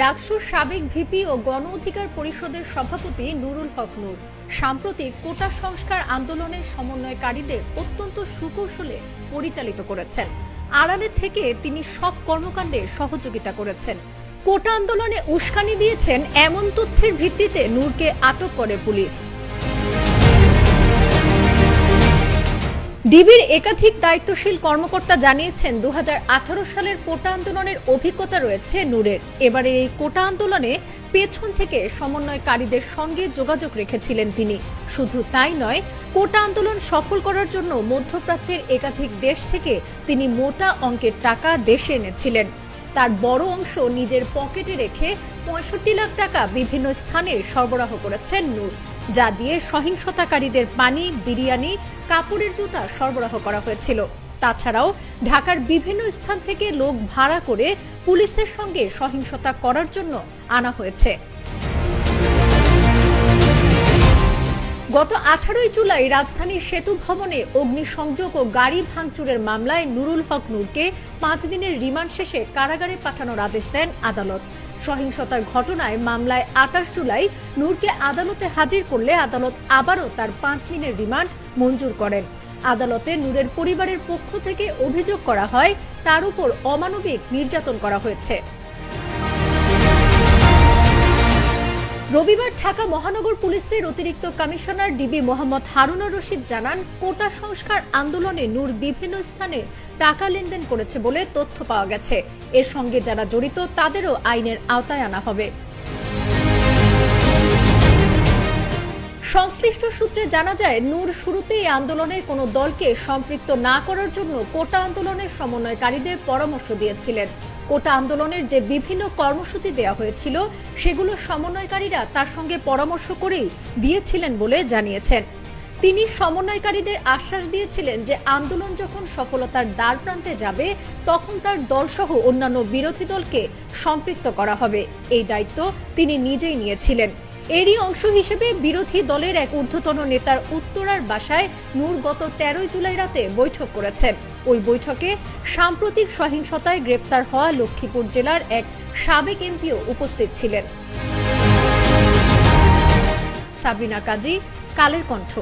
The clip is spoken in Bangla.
ডাকসুর সাবেক ভিপি ও গণ অধিকার পরিষদের সভাপতি নুরুল হক নূর সাম্প্রতিক কোটা সংস্কার আন্দোলনের সমন্বয়কারীদের অত্যন্ত সুকৌশলে পরিচালিত করেছেন। আড়ালে থেকে তিনি সব কর্মকাণ্ডে সহযোগিতা করেছেন। কোটা আন্দোলনে উস্কানি দিয়েছেন এমন তথ্যের ভিত্তিতে নূরকে আটক করে পুলিশ। ডিবির একাধিক দায়িত্বশীল কর্মকর্তা জানিয়েছেন 2018 সালের কোটা আন্দোলনের অভিজ্ঞতা রয়েছে নূরের। এবারের এই কোটা আন্দোলনে পেছন থেকে সমন্বয়কারীদের সঙ্গে যোগাযোগ রেখেছিলেন তিনি। শুধু তাই নয়, কোটা আন্দোলন সফল করার জন্য মধ্যপ্রাচ্যের একাধিক দেশ থেকে তিনি মোটা অঙ্কের টাকা দেশে এনেছিলেন। তার বড় অংশ নিজের পকেটে রেখে 65 লাখ টাকা বিভিন্ন স্থানে সরবরাহ করেছেন নূর, যা দিয়ে সহিংসতাকারীদের পানি, বিরিয়ানি, কাপড়ের জুতা সরবরাহ করা হয়েছিল। তাছাড়াও ঢাকার বিভিন্ন স্থান থেকে লোক ভাড়া করে পুলিশের সঙ্গে সহিংসতা করার জন্য আনা হয়েছে। গত 18 জুলাই রাজধানীর সেতু ভবনে অগ্নিসংযোগ ও গাড়ি ভাঙচুরের মামলায় নুরুল হক নূরকে 5 দিনের রিমান্ড শেষে কারাগারে পাঠানোর আদেশ দেন আদালত। সহিংসতার ঘটনায় মামলায় 28 জুলাই নূরকে আদালতে হাজির করলে আদালত আবারও তার 5 দিনের রিমান্ড মঞ্জুর করেন। আদালতে নূরের পরিবারের পক্ষ থেকে অভিযোগ করা হয় তার উপর অমানবিক নির্যাতন করা হয়েছে। রবিবার ঢাকা মহানগর পুলিশের অতিরিক্ত কমিশনার ডিবি মোহাম্মদ হারুনুর রশিদ জানান, কোটা সংস্কার আন্দোলনে নূর বিভিন্ন স্থানে টাকা লেনদেন করেছে বলে তথ্য পাওয়া গেছে। এর সঙ্গে যারা জড়িত তাদেরও আইনের আওতায় আনা হবে। সংশ্লিষ্ট সূত্রে জানা যায়, নূর শুরুতেই আন্দোলনের কোনো দলকে সম্পৃক্ত না করার জন্য কোটা আন্দোলনের সমন্বয়কারীদের পরামর্শ দিয়েছিলেন। কোটা আন্দোলনের যে বিভিন্ন কর্মসূচি দেওয়া হয়েছিল সেগুলো সমন্বয়কারীরা তার সঙ্গে পরামর্শ করেই দিয়েছিলেন বলে জানিয়েছেন। তিনি সমন্বয়কারীদের আশ্বাস দিয়েছিলেন যে আন্দোলন যখন সফলতার দ্বার প্রান্তে যাবে তখন তার দলসহ অন্যান্য বিরোধী দলকে সম্পৃক্ত করা হবে। এই দায়িত্ব তিনি নিজেই নিয়েছিলেন। এরই অংশ হিসেবে বিরোধী দলের এক ঊর্ধ্বতন নেতার উত্তরার বাসায় নূর গত 13 জুলাই রাতে বৈঠক করেছেন। ওই বৈঠকে সাম্প্রতিক সহিংসতায় গ্রেপ্তার হওয়া লক্ষ্মীপুর জেলার এক সাবেক এমপিও উপস্থিত ছিলেন। সাবরিনা কাজী, কালের কণ্ঠ।